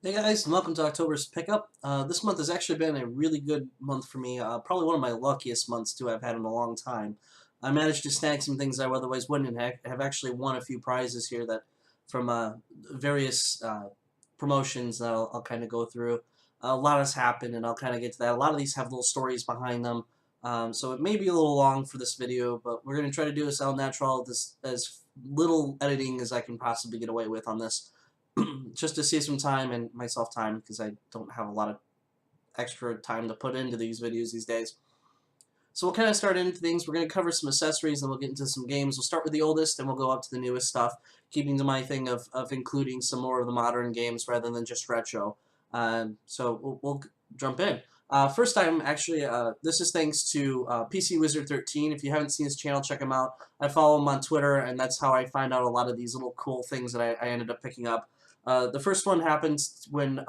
Hey guys, and welcome to October's Pickup. This month has actually been a really good month for me, probably one of my luckiest months too I've had in a long time. I managed to snag some things I otherwise wouldn't, and have actually won a few prizes here that from various promotions that I'll kind of go through. A lot has happened, and I'll kind of get to that. A lot of these have little stories behind them, so it may be a little long for this video, but we're going to try to do this all natural, this as little editing as I can possibly get away with on this. Just to save some time and myself time because I don't have a lot of extra time to put into these videos these days. So we'll kind of start into things. We're going to cover some accessories and we'll get into some games. We'll start with the oldest and we'll go up to the newest stuff, keeping to my thing of including some more of the modern games rather than just retro. So we'll jump in. First time, actually, this is thanks to PC Wizard 13. If you haven't seen his channel, check him out. I follow him on Twitter, and that's how I find out a lot of these little cool things that I ended up picking up. The first one happened when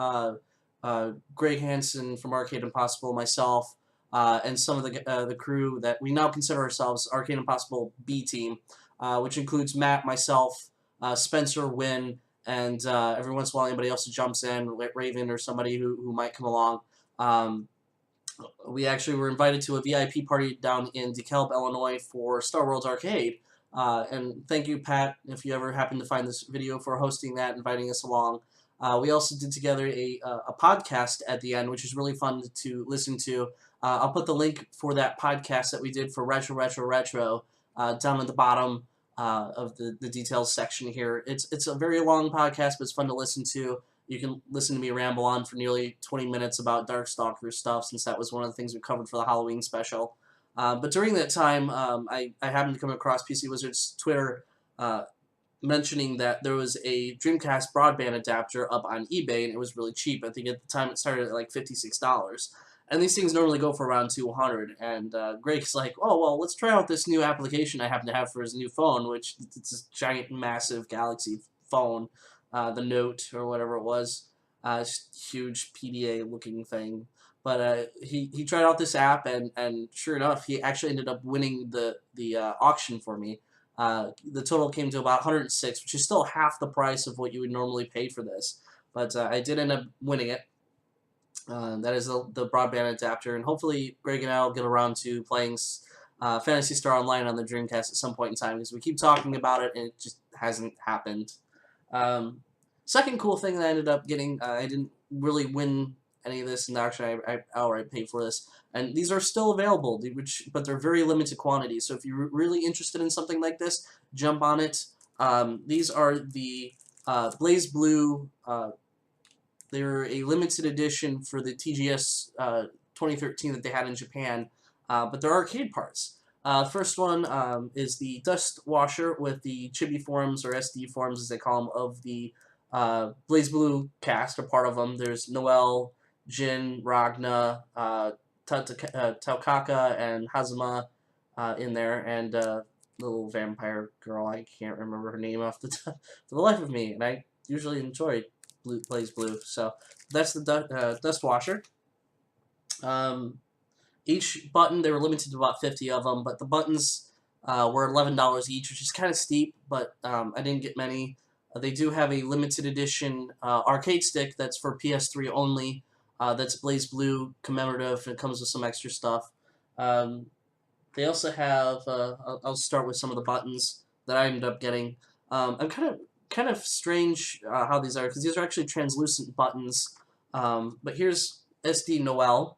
Greg Hansen from Arcade Impossible, myself, and some of the crew that we now consider ourselves Arcade Impossible B Team, which includes Matt, myself, Spencer, Wynn, and every once in a while anybody else who jumps in, Raven or somebody who might come along. Um, we actually were invited to a VIP party down in DeKalb, Illinois for Star Wars Arcade. And thank you, Pat, if you ever happen to find this video, for hosting that, inviting us along. We also did together a podcast at the end, which is really fun to listen to. I'll put the link for that podcast that we did for Retro down at the bottom of the details section here. It's a very long podcast, but it's fun to listen to. You can listen to me ramble on for nearly 20 minutes about Darkstalker stuff, since that was one of the things we covered for the Halloween special. But during that time, I happened to come across PC Wizard's Twitter mentioning that there was a Dreamcast broadband adapter up on eBay, and it was really cheap. I think at the time it started at like $56. And these things normally go for around $200. And Greg's like, oh, well, let's try out this new application I happen to have for his new phone, which it's this giant, massive Galaxy phone, the Note or whatever it was. It's huge PDA-looking thing. But he tried out this app, and sure enough, he actually ended up winning the auction for me. The total came to about 106, which is still half the price of what you would normally pay for this. But I did end up winning it. That is the broadband adapter, and hopefully Greg and I will get around to playing Phantasy Star Online on the Dreamcast at some point in time, because we keep talking about it and it just hasn't happened. Second cool thing that I ended up getting, I didn't really win any of this, and actually I outright paid for this, and these are still available, but they're very limited quantities. So if you're really interested in something like this, jump on it. These are the BlazBlue. They're a limited edition for the TGS 2013 that they had in Japan, but they're arcade parts. First one is the dust washer with the chibi forms, or SD forms as they call them, of the BlazBlue cast, a part of them. There's Noel, Jin, Ragna, Taukaka, and Hazuma in there, and little vampire girl. I can't remember her name off for the life of me, and I usually enjoy BlazBlue. So that's the dust washer. Each button, they were limited to about 50 of them, but the buttons were $11 each, which is kind of steep, but I didn't get many. They do have a limited edition arcade stick that's for PS3 only. That's BlazBlue commemorative, and it comes with some extra stuff. They also have, I'll start with some of the buttons that I ended up getting. I'm kind of strange how these are, because these are actually translucent buttons. But here's SD Noel.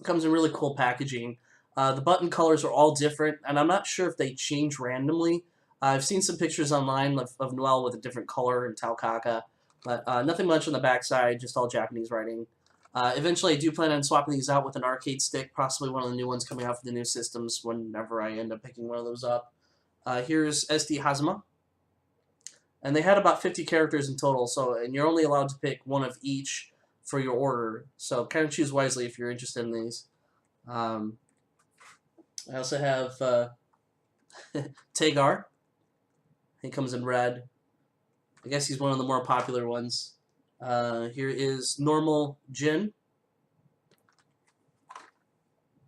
It comes in really cool packaging. The button colors are all different, and I'm not sure if they change randomly. I've seen some pictures online of Noel with a different color and Taukaka, but nothing much on the backside, just all Japanese writing. Eventually, I do plan on swapping these out with an arcade stick, possibly one of the new ones coming out for the new systems whenever I end up picking one of those up. Here's SD Hazuma. And they had about 50 characters in total, and you're only allowed to pick one of each for your order. So kind of choose wisely if you're interested in these. I also have Tagar. He comes in red. I guess he's one of the more popular ones. Here is normal Jin.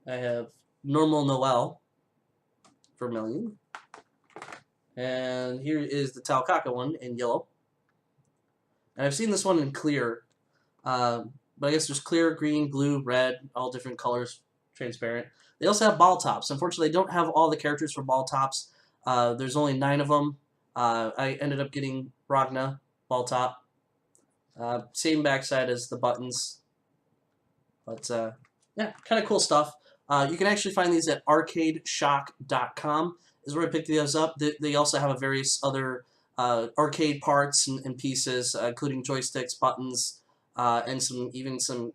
I have normal Noel, vermilion. And here is the Taukaka one in yellow. And I've seen this one in clear, but I guess there's clear, green, blue, red, all different colors, transparent. They also have ball tops. Unfortunately, they don't have all the characters for ball tops. There's only 9 of them. I ended up getting Ragna ball top. Same backside as the buttons. But yeah, kind of cool stuff. You can actually find these at arcadeshock.com is where I picked these up. They also have a various other arcade parts and pieces, including joysticks, buttons, and even some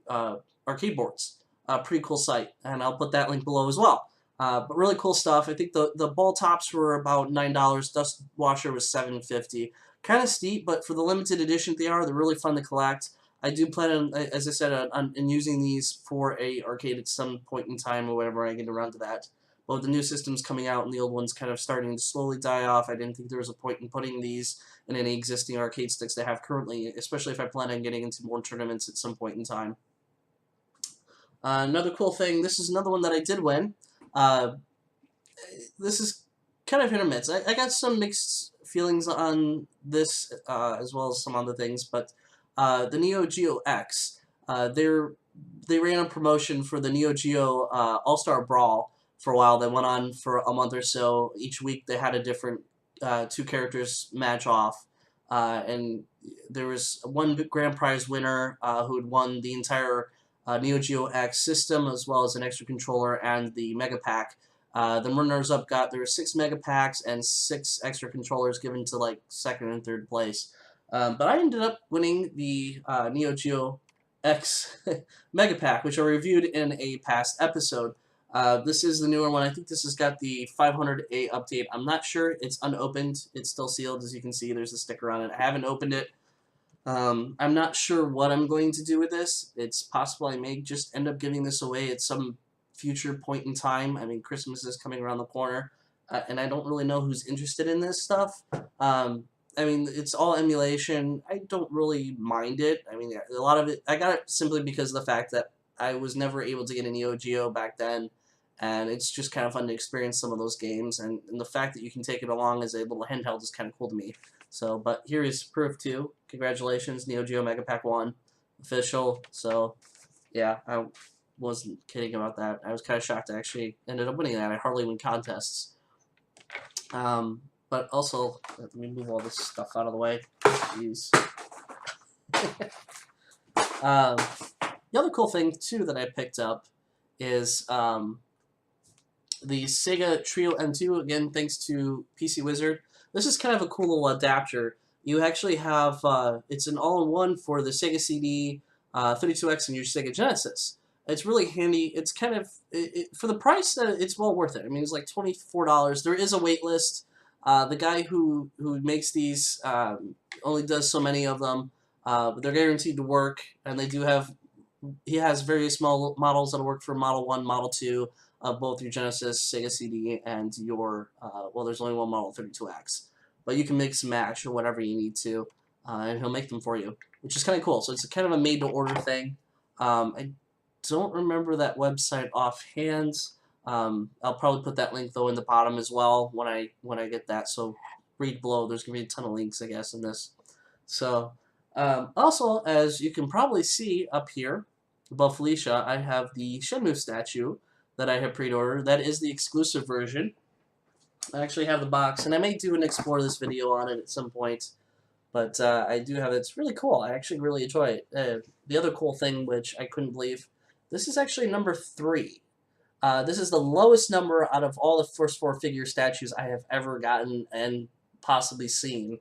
arcade boards. Pretty cool site, and I'll put that link below as well. But really cool stuff. I think the ball tops were about $9. Dust washer was $7.50. Kind of steep, but for the limited edition they're really fun to collect. I do plan on, as I said, on using these for a arcade at some point in time or whenever I get around to that. But with the new systems coming out and the old ones kind of starting to slowly die off, I didn't think there was a point in putting these in any existing arcade sticks they have currently, especially if I plan on getting into more tournaments at some point in time. Another cool thing, this is another one that I did win. This is kind of hit or miss. I got some mixed feelings on this as well as some other things, but the Neo Geo X, they ran a promotion for the Neo Geo All-Star Brawl for a while. That went on for a month or so. Each week they had a different 2 characters match off, and there was one grand prize winner who had won the entire Neo Geo X system as well as an extra controller and the Mega Pack. The runners-up there were 6 Mega Packs and 6 extra controllers given to like 2nd and 3rd place. But I ended up winning the Neo Geo X Mega Pack, which I reviewed in a past episode. This is the newer one. I think this has got the 500A update. I'm not sure. It's unopened. It's still sealed, as you can see. There's a sticker on it. I haven't opened it. I'm not sure what I'm going to do with this. It's possible I may just end up giving this away at some future point in time. I mean, Christmas is coming around the corner, and I don't really know who's interested in this stuff. I mean, it's all emulation. I don't really mind it. I mean, a lot of it, I got it simply because of the fact that I was never able to get a Neo Geo back then, and it's just kind of fun to experience some of those games, and the fact that you can take it along as a little handheld is kind of cool to me. So, but here is proof 2. Congratulations, Neo Geo Mega Pack 1, official. So, yeah, I wasn't kidding about that. I was kind of shocked I actually ended up winning that. I hardly win contests. But also, let me move all this stuff out of the way. Jeez. The other cool thing, too, that I picked up is the Sega Trio M2. Again, thanks to PC Wizard. This is kind of a cool little adapter. You actually have, it's an all-in-one for the Sega CD, 32X, and your Sega Genesis. It's really handy. It's kind of, for the price, it's well worth it. I mean, it's like $24. There is a wait list. The guy who makes these only does so many of them, but they're guaranteed to work, and he has various models that'll work for Model 1, Model 2, of both your Genesis, Sega CD, and your, well, there's only one model, 32X. But you can mix and match or whatever you need to, and he'll make them for you, which is kind of cool. So it's kind of a made-to-order thing. I don't remember that website offhand. I'll probably put that link though in the bottom as well when I get that. So read below. There's gonna be a ton of links, I guess, in this. So also, as you can probably see up here above Felicia, I have the Shenmue statue that I have pre-ordered. That is the exclusive version. I actually have the box, and I may do an explore this video on it at some point. But I do have it. It's really cool. I actually really enjoy it. The other cool thing, which I couldn't believe, this is actually number 3. This is the lowest number out of all the first 4 figure statues I have ever gotten and possibly seen.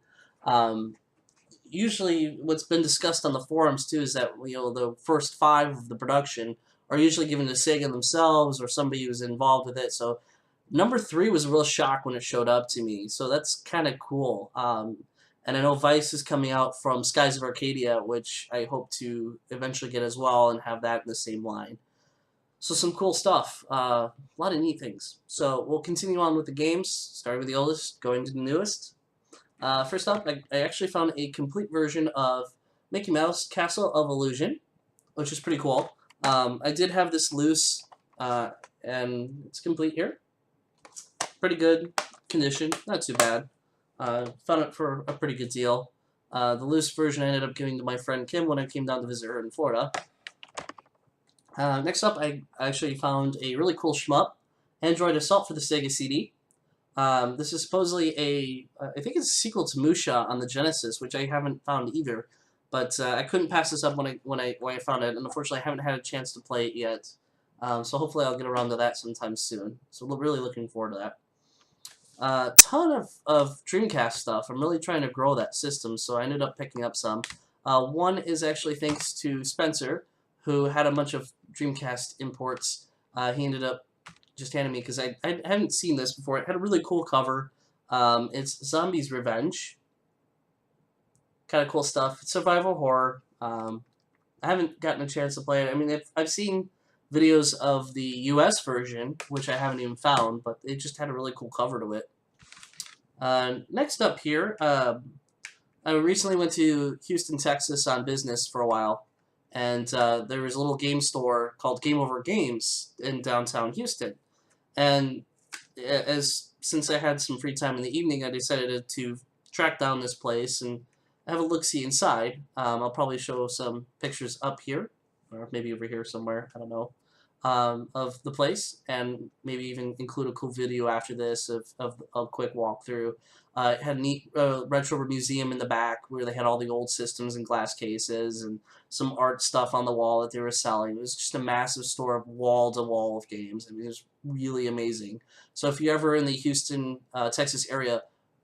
Usually, what's been discussed on the forums too is that the first 5 of the production are usually given to Sega themselves or somebody who's involved with it. So, number 3 was a real shock when it showed up to me. So that's kind of cool. And I know Vice is coming out from Skies of Arcadia, which I hope to eventually get as well and have that in the same line. So some cool stuff. A lot of neat things. So we'll continue on with the games, starting with the oldest, going to the newest. First up, I actually found a complete version of Mickey Mouse Castle of Illusion, which is pretty cool. I did have this loose, and it's complete here. Pretty good condition, not too bad. Found it for a pretty good deal. The loose version I ended up giving to my friend Kim when I came down to visit her in Florida. Next up, I actually found a really cool shmup, Android Assault for the Sega CD. This is supposedly I think it's a sequel to Musha on the Genesis, which I haven't found either. But I couldn't pass this up when I found it, and unfortunately I haven't had a chance to play it yet. So hopefully I'll get around to that sometime soon. So we're really looking forward to that. Ton of Dreamcast stuff. I'm really trying to grow that system, so I ended up picking up some. One is actually thanks to Spencer, who had a bunch of Dreamcast imports. He ended up just handed me because I hadn't seen this before. It had a really cool cover. It's Zombies Revenge. Kind of cool stuff. It's survival horror. I haven't gotten a chance to play it. I mean, I've seen videos of the US version, which I haven't even found, but it just had a really cool cover to it. Next up here, I recently went to Houston, Texas on business for a while, and there was a little game store called Game Over Games in downtown Houston. And since I had some free time in the evening, I decided to track down this place and have a look-see inside. I'll probably show some pictures up here, or maybe over here somewhere, I don't know, of the place, and maybe even include a cool video after this of a quick walkthrough. It had a neat retro museum in the back where they had all the old systems in glass cases and some art stuff on the wall that they were selling. It was just a massive store of wall-to-wall of games. I mean, it was really amazing. So if you're ever in the Houston, Texas area,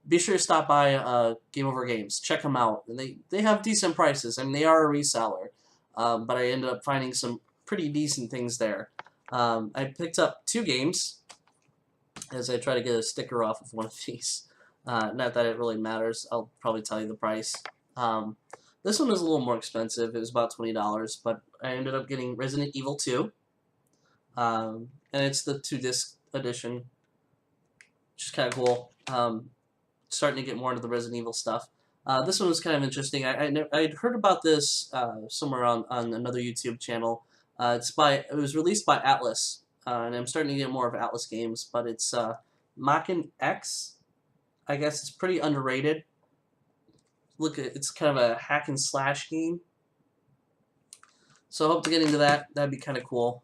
be sure to stop by Game Over Games. Check them out. And they have decent prices. I mean, they are a reseller, but I ended up finding some pretty decent things there. I picked up 2 games as I try to get a sticker off of one of these. Not that it really matters. I'll probably tell you the price. This one was a little more expensive. It was about $20, but I ended up getting Resident Evil 2. And it's the 2-disc edition, which is kind of cool. Starting to get more into the Resident Evil stuff. This one was kind of interesting. I'd heard about this somewhere on another YouTube channel. It was released by Atlas, and I'm starting to get more of Atlas games, but it's Mach-N X. I guess it's pretty underrated. It's kind of a hack and slash game. So I hope to get into that. That'd be kind of cool.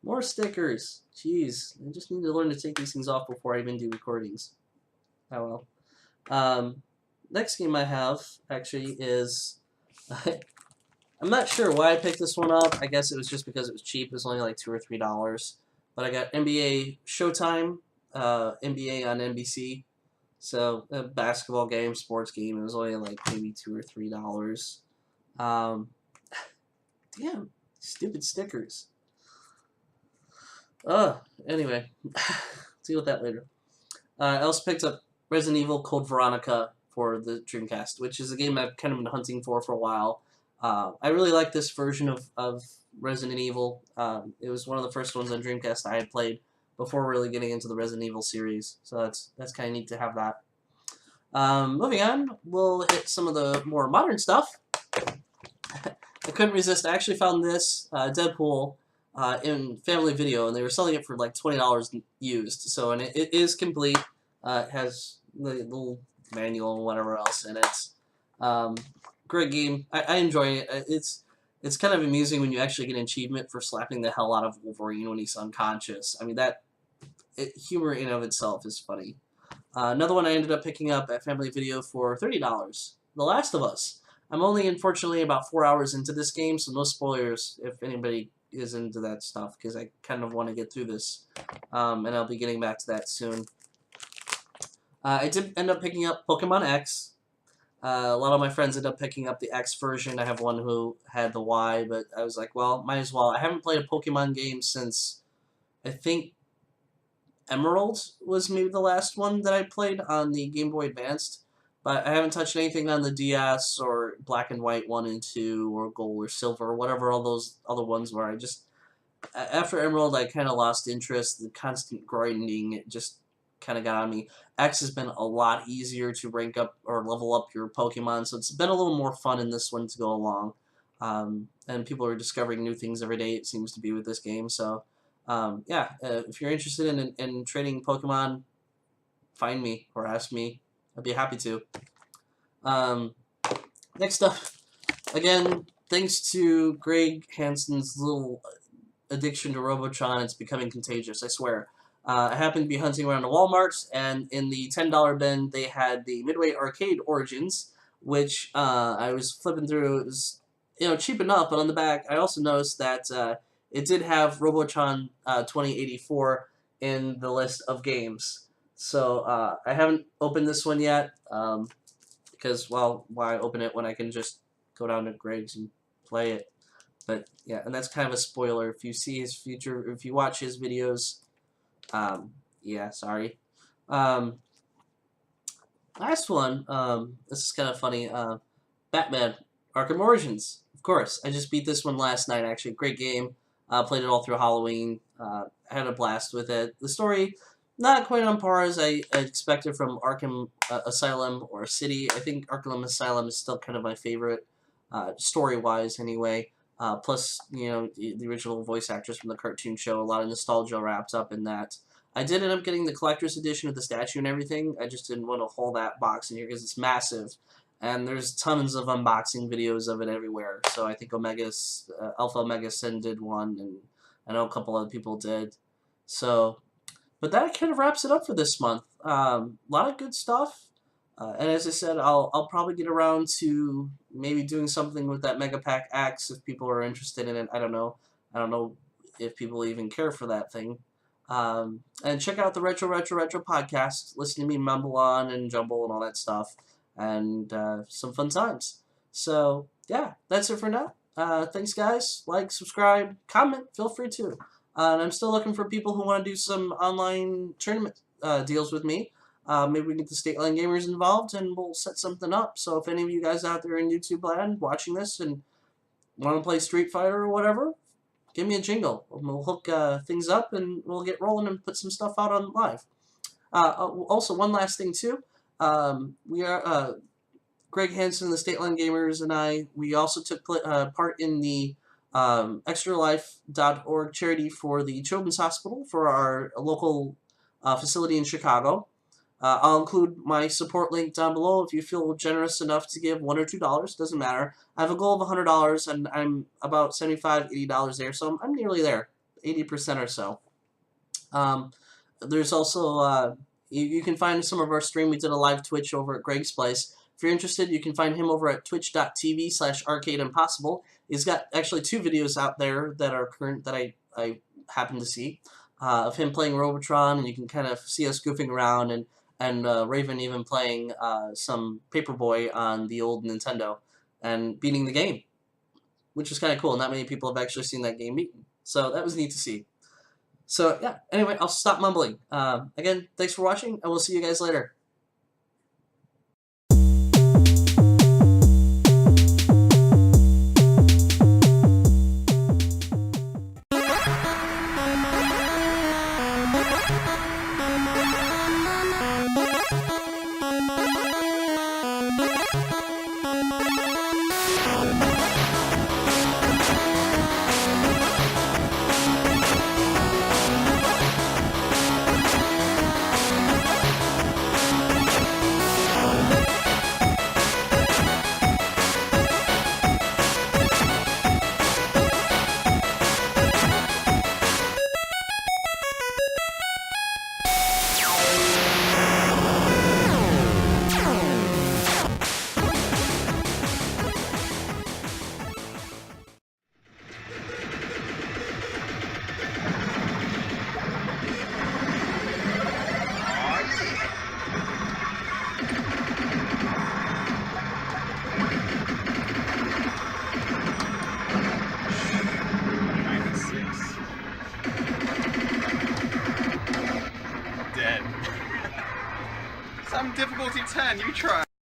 More stickers. Jeez, I just need to learn to take these things off before I even do recordings. Oh well. Next game I have actually is I'm not sure why I picked this one up. I guess it was just because it was cheap. It was only like $2 or $3. But I got NBA Showtime, NBA on NBC. So a basketball game, sports game. It was only like maybe $2 or $3. Damn, stupid stickers. Anyway, deal with that later. I also picked up Resident Evil Code Veronica for the Dreamcast, which is a game I've kind of been hunting for a while. I really like this version of Resident Evil. It was one of the first ones on Dreamcast I had played before really getting into the Resident Evil series, so that's kind of neat to have that. Moving on, we'll hit some of the more modern stuff. I couldn't resist. I actually found this Deadpool in Family Video, and they were selling it for like $20 used. So, and it is complete. It has the little manual and whatever else in it. Great game. I enjoy it. It's kind of amusing when you actually get an achievement for slapping the hell out of Wolverine when he's unconscious. I mean, humor in of itself is funny. Another one I ended up picking up at Family Video for $30. The Last of Us. I'm only, unfortunately, about 4 hours into this game, so no spoilers if anybody is into that stuff, because I kind of want to get through this, and I'll be getting back to that soon. I did end up picking up Pokemon X. A lot of my friends ended up picking up the X version. I have one who had the Y, but I was like, well, might as well. I haven't played a Pokemon game since, I think, Emerald was maybe the last one that I played on the Game Boy Advanced. But I haven't touched anything on the DS or Black and White 1 and 2 or Gold or Silver or whatever all those other ones were. After Emerald, I kind of lost interest. The constant grinding, it just kind of got on me. X has been a lot easier to rank up or level up your Pokemon, so it's been a little more fun in this one to go along. And people are discovering new things every day, it seems to be, with this game. So, yeah, if you're interested in trading Pokemon, find me or ask me. I'd be happy to. Next up, again, thanks to Greg Hansen's little addiction to Robotron, it's becoming contagious, I swear. I happened to be hunting around a Walmart, and in the $10 bin, they had the Midway Arcade Origins, which I was flipping through. It was, cheap enough, but on the back, I also noticed that it did have Robotron 2084 in the list of games. So I haven't opened this one yet, because, well, why open it when I can just go down to Greg's and play it? But yeah, and that's kind of a spoiler. If you see his future, if you watch his videos, yeah, sorry. Last one, this is kind of funny. Batman Arkham Origins. Of course, I just beat this one last night. Actually, great game. Played it all through Halloween. Had a blast with it. The story, not quite on par as I expected from Arkham Asylum or City. I think Arkham Asylum is still kind of my favorite, story-wise anyway. Plus, the original voice actors from the cartoon show, a lot of nostalgia wrapped up in that. I did end up getting the collector's edition of the statue and everything. I just didn't want to haul that box in here because it's massive. And there's tons of unboxing videos of it everywhere. So I think Alpha Omega Sin did one, and I know a couple other people did. So, but that kind of wraps it up for this month. A lot of good stuff. And as I said, I'll probably get around to maybe doing something with that Mega Pack X if people are interested in it. I don't know. I don't know if people even care for that thing. And check out the Retro podcast. Listen to me mumble on and jumble and all that stuff. And some fun times. So, yeah, that's it for now. Thanks, guys. Like, subscribe, comment. Feel free to. And I'm still looking for people who want to do some online tournament deals with me. Maybe we can get the State Line Gamers involved, and we'll set something up. So if any of you guys out there in YouTube land watching this and want to play Street Fighter or whatever, give me a jingle. We'll hook things up, and we'll get rolling and put some stuff out on live. Also, one last thing, too. We are Greg Hansen, the State Line Gamers, and we also took part in the extralife.org charity for the Children's Hospital for our local facility in Chicago. I'll include my support link down below if you feel generous enough to give $1 or $2. Doesn't matter. I have a goal of $100, and I'm about $75, $80 there, so I'm nearly there, 80% or so. There's also you can find some of our stream. We did a live Twitch over at Greg's Place. If you're interested, you can find him over at twitch.tv/arcadeimpossible. He's got actually 2 videos out there that are current that I happen to see of him playing Robotron, and you can kind of see us goofing around, and Raven even playing some Paperboy on the old Nintendo and beating the game, which is kind of cool. Not many people have actually seen that game beaten, so that was neat to see. So yeah, anyway, I'll stop mumbling. Again, thanks for watching, and we'll see you guys later. Some difficulty 10, you try.